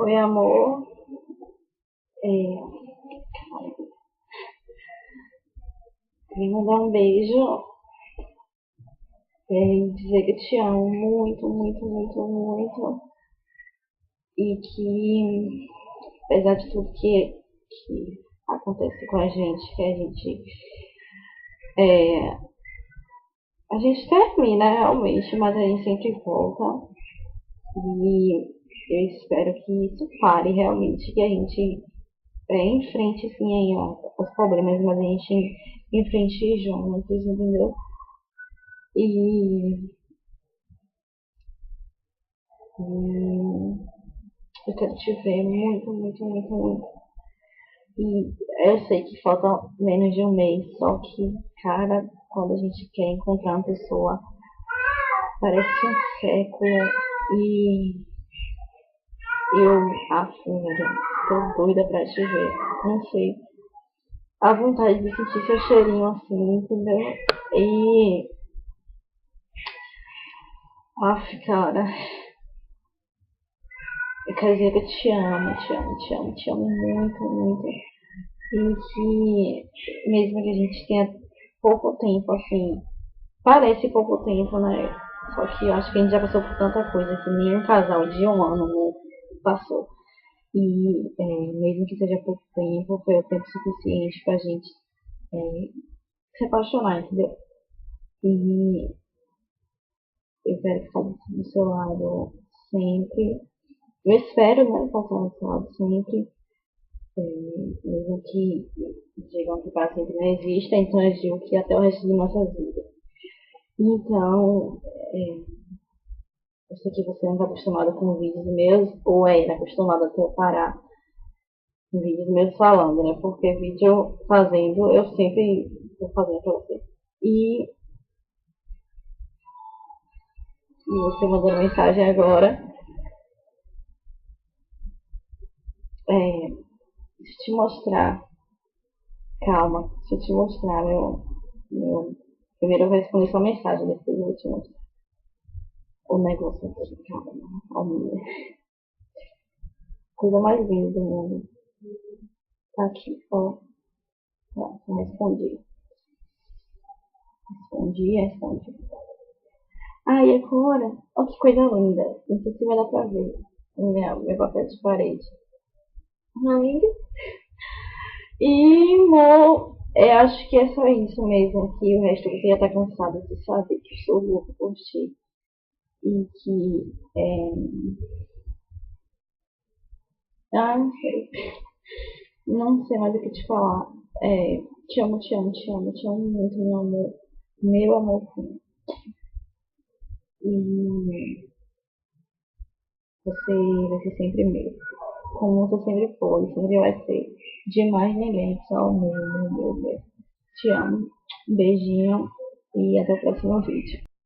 Oi, amor. É, Vim mandar um beijo e dizer que eu te amo muito, muito, muito, muito. E que, apesar de tudo que acontece com a gente, é, a gente termina realmente, mas a gente sempre volta. E eu espero que isso pare realmente, que a gente enfrente sim os problemas, mas a gente enfrente juntos, entendeu? E, e eu quero te ver muito, muito, muito, muito. E eu sei que falta menos de um mês, só que, cara, quando a gente quer encontrar uma pessoa, parece um século. E velho, tô doida pra te ver. Não sei. A vontade de sentir seu cheirinho assim, entendeu? E, cara, eu quero dizer que eu te amo, te amo, te amo, te amo muito, muito. E que, mesmo que a gente tenha pouco tempo, assim, parece pouco tempo, né? Só que eu acho que a gente já passou por tanta coisa que nenhum casal de um ano, né, passou. E mesmo que seja pouco tempo, foi o tempo suficiente pra gente é, se apaixonar, entendeu? E eu quero ficar do seu lado sempre. Eu espero, né, estar do seu lado sempre. É, mesmo que digam que para sempre não exista, então eu digo que até o resto de nossa vida. Então, eu sei que você não está acostumado com vídeos meus, ou é acostumado até eu parar em vídeos meus falando, né? Porque vídeo fazendo, eu sempre vou fazendo pra você. E você mandando mensagem agora, deixa eu te mostrar. Calma, deixa eu te mostrar meu... Primeiro eu vou responder sua mensagem, depois eu vou te mostrar o negócio aqui. Calma, calma. Coisa mais linda do mundo. Tá aqui, ó. Pronto, respondi. Respondi. Ah, e agora? Olha que coisa linda. Não sei se vai dar pra ver. Meu papel de parede. Ai, e, amor, eu acho que é só isso mesmo. Que o resto você já tá cansado de saber que eu sou louco por ti. E que. Não sei. Não sei mais o que te falar. Te amo, te amo, te amo, te amo muito, meu amor. Meu amor. E você vai ser sempre meu. Como você sempre foi, sempre vai ser. De mais ninguém, só o meu, meu Deus. Te amo. Um beijinho e até o próximo vídeo.